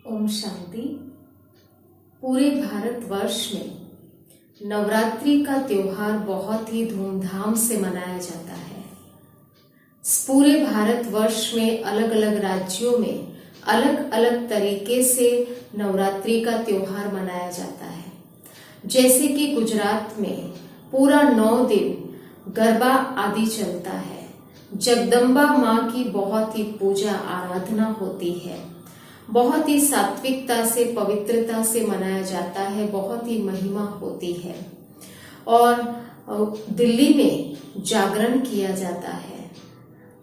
ओम शांति। पूरे भारतवर्ष में नवरात्रि का त्योहार बहुत ही धूमधाम से मनाया जाता है। पूरे भारतवर्ष में अलग अलग राज्यों में अलग अलग तरीके से नवरात्रि का त्योहार मनाया जाता है। जैसे कि गुजरात में पूरा 9 दिन गरबा आदि चलता है। जगदम्बा माँ की बहुत ही पूजा आराधना होती है। बहुत ही सात्विकता से पवित्रता से मनाया जाता है। बहुत ही महिमा होती है। और दिल्ली में जागरण किया जाता है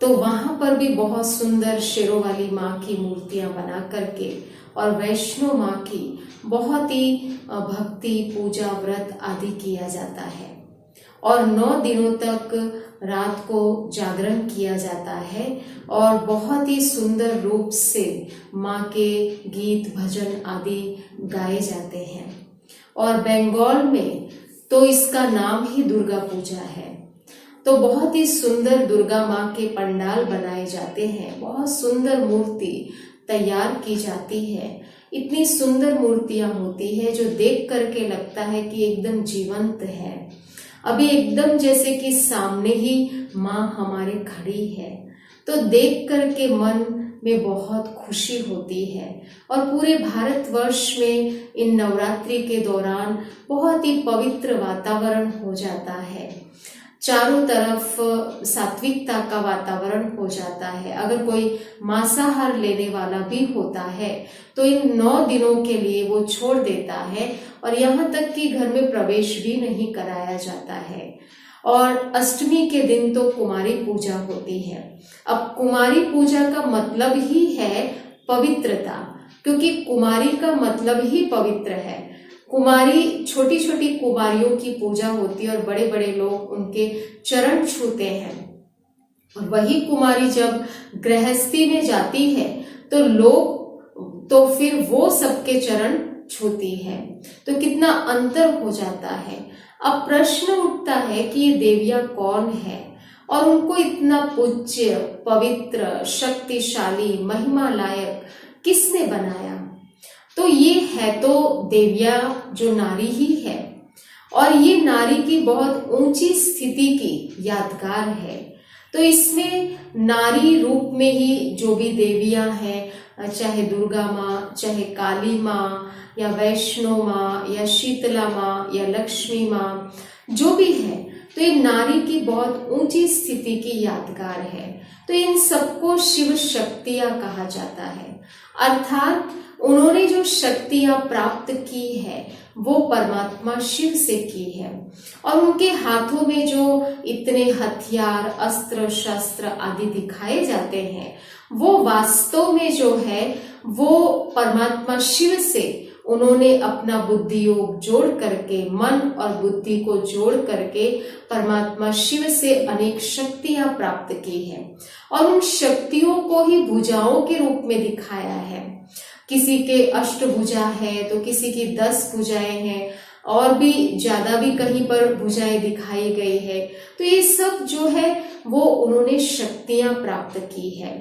तो वहां पर भी बहुत सुंदर शेरों वाली माँ की मूर्तियां बना करके और वैष्णो माँ की बहुत ही भक्ति पूजा व्रत आदि किया जाता है। और 9 दिनों तक रात को जागरण किया जाता है और बहुत ही सुंदर रूप से माँ के गीत भजन आदि गाए जाते हैं। और बंगाल में तो इसका नाम ही दुर्गा पूजा है। तो बहुत ही सुंदर दुर्गा माँ के पंडाल बनाए जाते हैं। बहुत सुंदर मूर्ति तैयार की जाती है। इतनी सुंदर मूर्तियां होती है जो देख करके लगता है कि एकदम जीवंत है। अभी एकदम जैसे कि सामने ही माँ हमारे खड़ी है। तो देख करके मन में बहुत खुशी होती है। और पूरे भारतवर्ष में इन नवरात्रि के दौरान बहुत ही पवित्र वातावरण हो जाता है। चारों तरफ सात्विकता का वातावरण हो जाता है। अगर कोई मांसाहार लेने वाला भी होता है तो इन 9 दिनों के लिए वो छोड़ देता है और यहाँ तक कि घर में प्रवेश भी नहीं कराया जाता है। और अष्टमी के दिन तो कुमारी पूजा होती है। अब कुमारी पूजा का मतलब ही है पवित्रता, क्योंकि कुमारी का मतलब ही पवित्र है। कुमारी छोटी छोटी कुमारियों की पूजा होती है और बड़े बड़े लोग उनके चरण छूते हैं। और वही कुमारी जब गृहस्थी में जाती है तो लोग तो फिर वो सबके चरण छूती है। तो कितना अंतर हो जाता है। अब प्रश्न उठता है कि ये देवियां कौन है और उनको इतना पूज्य पवित्र शक्तिशाली महिमा लायक किसने बनाया। तो ये है तो देविया जो नारी ही है और ये नारी की बहुत ऊंची स्थिति की यादगार है। तो इसमें नारी रूप में ही जो भी देवियां हैं, चाहे दुर्गा माँ, चाहे काली माँ या वैष्णो माँ या शीतला माँ या लक्ष्मी माँ, जो भी है, तो ये नारी की बहुत ऊंची स्थिति की यादगार है। तो इन सबको शिव शक्तियां कहा जाता है। अर्थात उन्होंने जो शक्तियां प्राप्त की है वो परमात्मा शिव से की है। और उनके हाथों में जो इतने हथियार अस्त्र शस्त्र आदि दिखाए जाते हैं वो वास्तव में जो है वो परमात्मा शिव से उन्होंने अपना बुद्धि योग जोड़ करके, मन और बुद्धि को जोड़ करके परमात्मा शिव से अनेक शक्तियां प्राप्त की है। और उन शक्तियों को ही भुजाओं के रूप में दिखाया है। किसी के अष्टभुजा है तो किसी की 10 भुजाएं हैं और भी ज्यादा भी कहीं पर भुजाएं दिखाई गई है। तो ये सब जो है वो उन्होंने शक्तियां प्राप्त की है।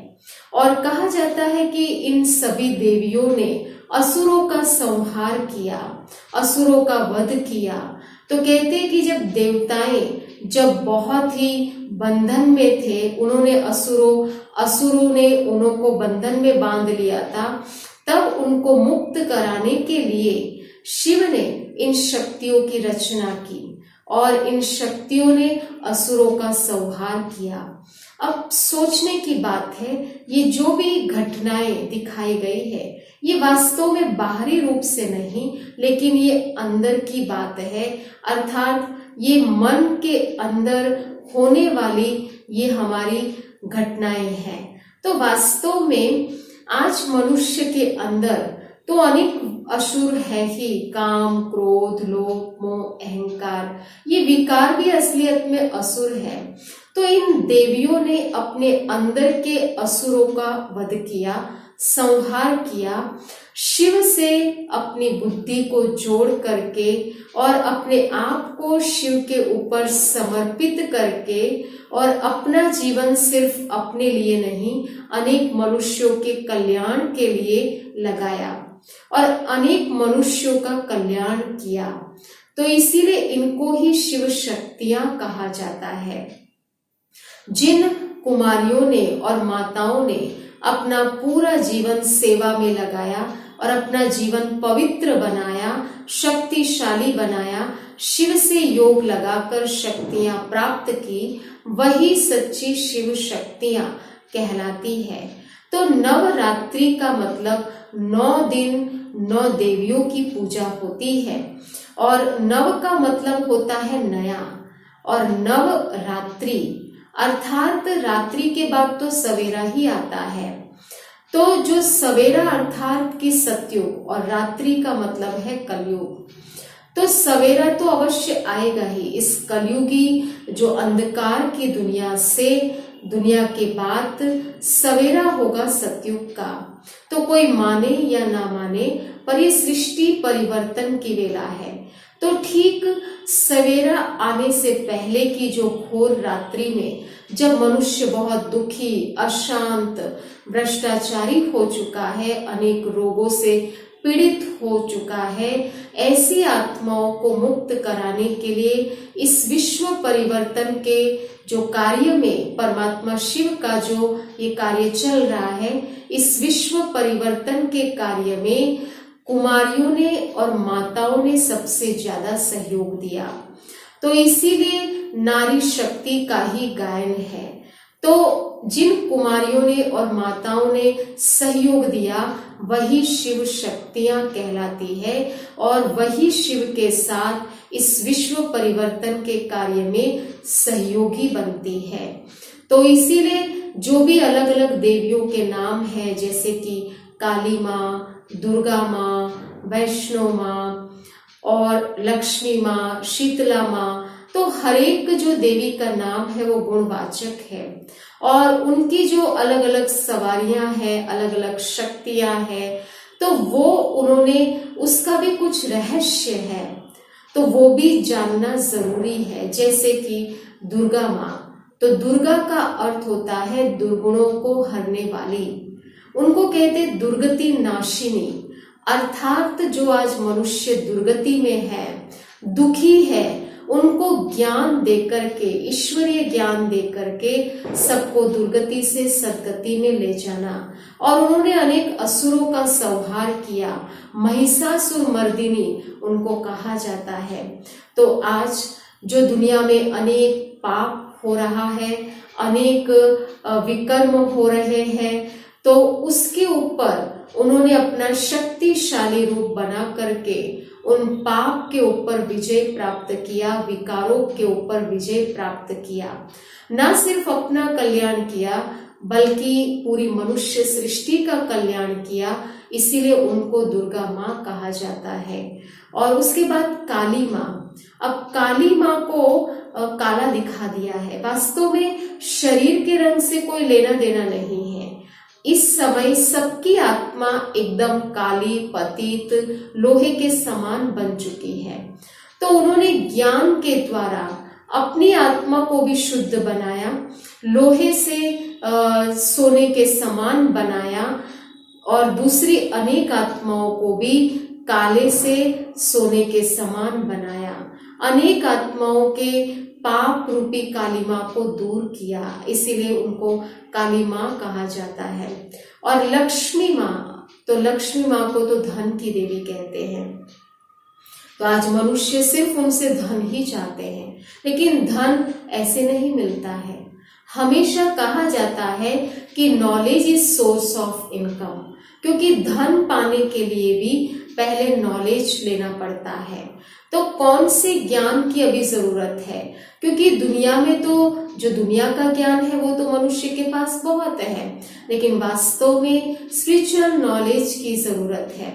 और कहा जाता है कि इन सभी देवियों ने असुरों का संहार किया, असुरों का वध किया। तो कहते हैं कि जब देवताएं जब बहुत ही बंधन में थे, उन्होंने असुरों ने उनको बंधन में बांध लिया था, तब उनको मुक्त कराने के लिए शिव ने इन शक्तियों की रचना की और इन शक्तियों ने असुरों का संहार किया। अब सोचने की बात है, ये जो भी घटनाएं दिखाई गई है ये वास्तव में बाहरी रूप से नहीं, लेकिन ये अंदर की बात है। अर्थात ये मन के अंदर होने वाली ये हमारी घटनाएं हैं। तो वास्तव में आज मनुष्य के अंदर तो अनेक असुर है ही, काम क्रोध लोभ मोह अहंकार, ये विकार भी असलियत में असुर है। तो इन देवियों ने अपने अंदर के असुरों का वध किया, संहार किया। शिव से अपनी बुद्धि को जोड़ करके और अपने आप को शिव के ऊपर समर्पित करके और अपना जीवन सिर्फ अपने लिए नहीं अनेक मनुष्यों के कल्याण के लिए लगाया और अनेक मनुष्यों का कल्याण किया। तो इसीलिए इनको ही शिव शक्तियां कहा जाता है। जिन कुमारियों ने और माताओं ने अपना पूरा जीवन सेवा में लगाया और अपना जीवन पवित्र बनाया, शक्तिशाली बनाया, शिव से योग लगाकर शक्तियां प्राप्त की, वही सच्ची शिव शक्तियां कहलाती है। तो नवरात्रि का मतलब 9 दिन 9 देवियों की पूजा होती है और नव का मतलब होता है नया और नवरात्रि अर्थात रात्रि के बाद तो सवेरा ही आता है। तो जो सवेरा अर्थात कि सतयुग और रात्रि का मतलब है कलयुग। तो सवेरा तो अवश्य आएगा ही। इस कलयुगी जो अंधकार की दुनिया के बाद सवेरा होगा सतयुग का। तो कोई माने या ना माने पर ये सृष्टि परिवर्तन की वेला है। तो ठीक सवेरा आने से पहले की जो घोर रात्रि में जब मनुष्य बहुत दुखी, अशांत, भ्रष्टाचारी हो चुका है, अनेक रोगों से पीड़ित हो चुका है, ऐसी आत्माओं को मुक्त कराने के लिए इस विश्व परिवर्तन के जो कार्य में परमात्मा शिव का जो ये कार्य चल रहा है, इस विश्व परिवर्तन के कार्य में कुमारियों ने और माताओं ने सबसे ज्यादा सहयोग दिया। तो इसीलिए नारी शक्ति का ही गायन है। तो जिन कुमारियों ने और माताओं ने सहयोग दिया वही शिव शक्तियां कहलाती है और वही शिव के साथ इस विश्व परिवर्तन के कार्य में सहयोगी बनती है। तो इसीलिए जो भी अलग अलग देवियों के नाम है, जैसे कि काली माँ, दुर्गा माँ, वैष्णो माँ और लक्ष्मी माँ, शीतला माँ, तो हर एक जो देवी का नाम है वो गुणवाचक है और उनकी जो अलग अलग सवारियां हैं, अलग अलग शक्तियां हैं, तो वो उन्होंने उसका भी कुछ रहस्य है, तो वो भी जानना जरूरी है। जैसे कि दुर्गा माँ, तो दुर्गा का अर्थ होता है दुर्गुणों को हरने वाली। उनको कहते दुर्गति नाशिनी, अर्थात जो आज मनुष्य दुर्गति में है, दुखी है, उनको ज्ञान देकर के, ईश्वरीय ज्ञान देकर के सबको दुर्गति से सद्गति में ले जाना। और उन्होंने अनेक असुरों का संहार किया, महिषासुर मर्दिनी उनको कहा जाता है। तो आज जो दुनिया में अनेक पाप हो रहा है, अनेक विकर्म हो रहे हैं, तो उसके ऊपर उन्होंने अपना शक्तिशाली रूप बना करके उन पाप के ऊपर विजय प्राप्त किया, विकारों के ऊपर विजय प्राप्त किया। न सिर्फ अपना कल्याण किया बल्कि पूरी मनुष्य सृष्टि का कल्याण किया, इसीलिए उनको दुर्गा माँ कहा जाता है। और उसके बाद काली माँ, अब काली माँ को काला दिखा दिया है। वास्तव में शरीर के रंग से कोई लेना देना नहीं है। इस समय सबकी आत्मा एकदम काली, पतित, लोहे के समान बन चुकी है। तो उन्होंने ज्ञान के द्वारा अपनी आत्मा को भी शुद्ध बनाया, लोहे से सोने के समान बनाया और दूसरी अनेक आत्माओं को भी काले से सोने के समान बनाया। अनेक आत्माओं के पाप रूपी काली माँ को दूर किया, इसीलिए उनको काली माँ कहा जाता है। और लक्ष्मी माँ, तो लक्ष्मी माँ को तो धन की देवी कहते हैं। तो आज मनुष्य सिर्फ उनसे धन ही चाहते हैं, लेकिन धन ऐसे नहीं मिलता है। हमेशा कहा जाता है कि knowledge is source of income, क्योंकि धन पाने के लिए भी पहले नॉलेज लेना पड़ता है। तो कौन से ज्ञान की अभी जरूरत है, क्योंकि दुनिया में तो जो दुनिया का ज्ञान है वो तो मनुष्य के पास बहुत है, लेकिन वास्तव में स्पिरिचुअल नॉलेज की जरूरत है।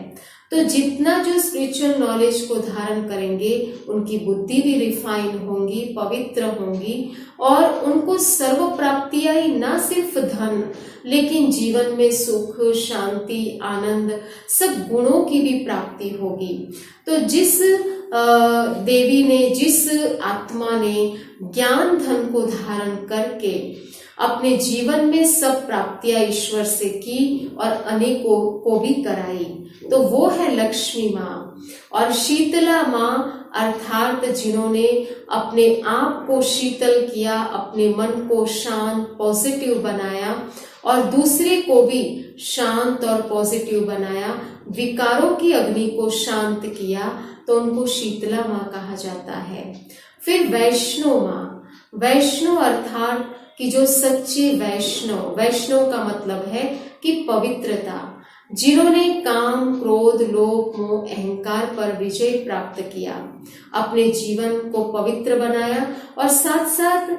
तो जितना जो स्पिरिचुअल नॉलेज को धारण करेंगे उनकी बुद्धि भी रिफाइन होंगी, पवित्र होंगी और उनको सर्व प्राप्तियां ही, ना सिर्फ धन लेकिन जीवन में सुख, शांति, आनंद, सब गुणों की भी प्राप्ति होगी। तो जिस देवी ने, जिस आत्मा ने ज्ञान धन को धारण करके अपने जीवन में सब प्राप्तियां ईश्वर से की और अनेकों को भी कराई, तो वो है लक्ष्मी माँ। और शीतला माँ अर्थात जिन्होंने अपने आप को शीतल किया, अपने मन को शांत, पॉजिटिव बनाया और दूसरे को भी शांत और पॉजिटिव बनाया, विकारों की अग्नि को शांत किया, तो उनको शीतला माँ कहा जाता है। फिर वैष्णो माँ, वैष्णो अर्थात कि जो सच्चे वैष्णव, वैष्णव का मतलब है कि पवित्रता, जिन्होंने काम, क्रोध, लोभ, मोह, अहंकार पर विजय प्राप्त किया, अपने जीवन को पवित्र बनाया और साथ साथ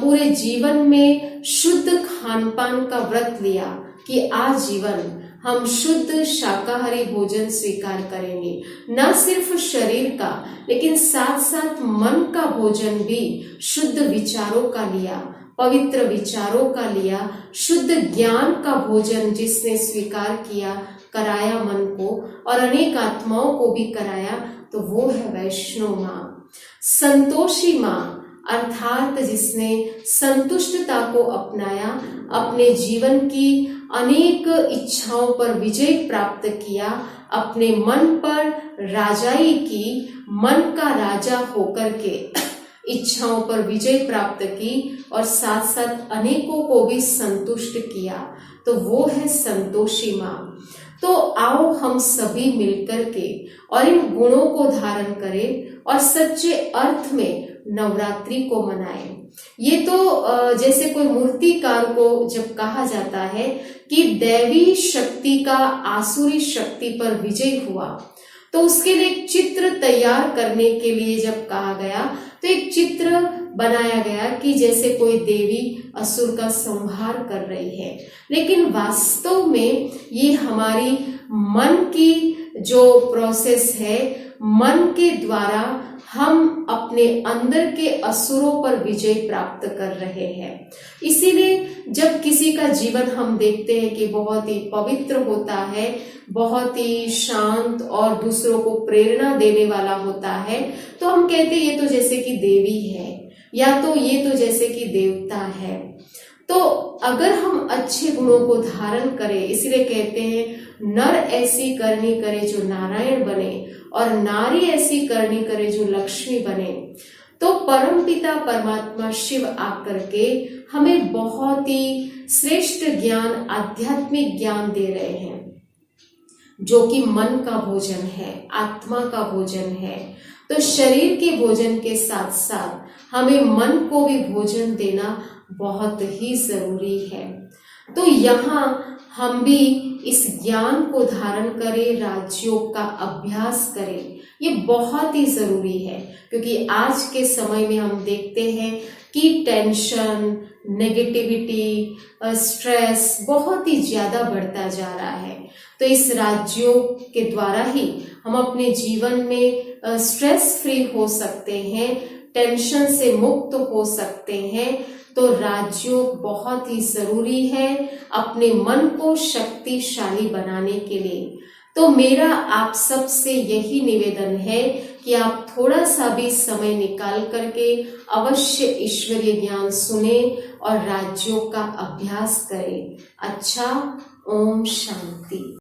पूरे जीवन में शुद्ध खान पान का व्रत लिया कि आजीवन हम शुद्ध शाकाहारी भोजन स्वीकार करेंगे, न सिर्फ शरीर का लेकिन साथ साथ मन का भोजन भी शुद्ध विचारों का लिया, पवित्र विचारों का लिया, शुद्ध ज्ञान का भोजन जिसने स्वीकार किया, कराया मन को और अनेक आत्माओं को भी कराया, तो वो है वैष्णो माँ। संतोषी माँ अर्थात जिसने संतुष्टता को अपनाया, अपने जीवन की अनेक इच्छाओं पर विजय प्राप्त किया, अपने मन पर राजाई की, मन का राजा होकर के इच्छाओं पर विजय प्राप्त की और साथ साथ अनेकों को भी संतुष्ट किया, तो वो है संतोषी माँ। तो आओ हम सभी मिलकर के और इन गुणों को धारण करें और सच्चे अर्थ में नवरात्रि को मनाएं। ये तो जैसे कोई मूर्तिकार को जब कहा जाता है कि दैवी शक्ति का आसुरी शक्ति पर विजय हुआ, तो उसके लिए एक चित्र तैयार करने के लिए जब कहा गया तो एक चित्र बनाया गया कि जैसे कोई देवी असुर का संहार कर रही है, लेकिन वास्तव में ये हमारी मन की जो प्रोसेस है, मन के द्वारा हम अपने अंदर के असुरों पर विजय प्राप्त कर रहे हैं। इसीलिए जब किसी का जीवन हम देखते हैं कि बहुत ही पवित्र होता है, बहुत ही शांत और दूसरों को प्रेरणा देने वाला होता है, तो हम कहते हैं ये तो जैसे कि देवी है या तो ये तो जैसे कि देवता है। तो अगर हम अच्छे गुणों को धारण करें, इसीलिए कहते हैं नर ऐसी करनी करे जो नारायण बने और नारी ऐसी करनी करे जो लक्ष्मी बने, तो परमपिता परमात्मा शिव आकर के हमें बहुत ही श्रेष्ठ ज्ञान, आध्यात्मिक ज्ञान दे रहे हैं, जो कि मन का भोजन है, आत्मा का भोजन है। तो शरीर के भोजन के साथ साथ हमें मन को भी भोजन देना बहुत ही जरूरी है। तो यहाँ हम भी इस ज्ञान को धारण करें, राजयोग का अभ्यास करें, ये बहुत ही जरूरी है, क्योंकि आज के समय में हम देखते हैं कि टेंशन, नेगेटिविटी, स्ट्रेस बहुत ही ज्यादा बढ़ता जा रहा है। तो इस राजयोग के द्वारा ही हम अपने जीवन में स्ट्रेस फ्री हो सकते हैं, टेंशन से मुक्त हो सकते हैं। तो राजयोग बहुत ही जरूरी है अपने मन को शक्तिशाली बनाने के लिए। तो मेरा आप सब से यही निवेदन है कि आप थोड़ा सा भी समय निकाल करके अवश्य ईश्वरीय ज्ञान सुने और राजयोग का अभ्यास करें। अच्छा, ओम शांति।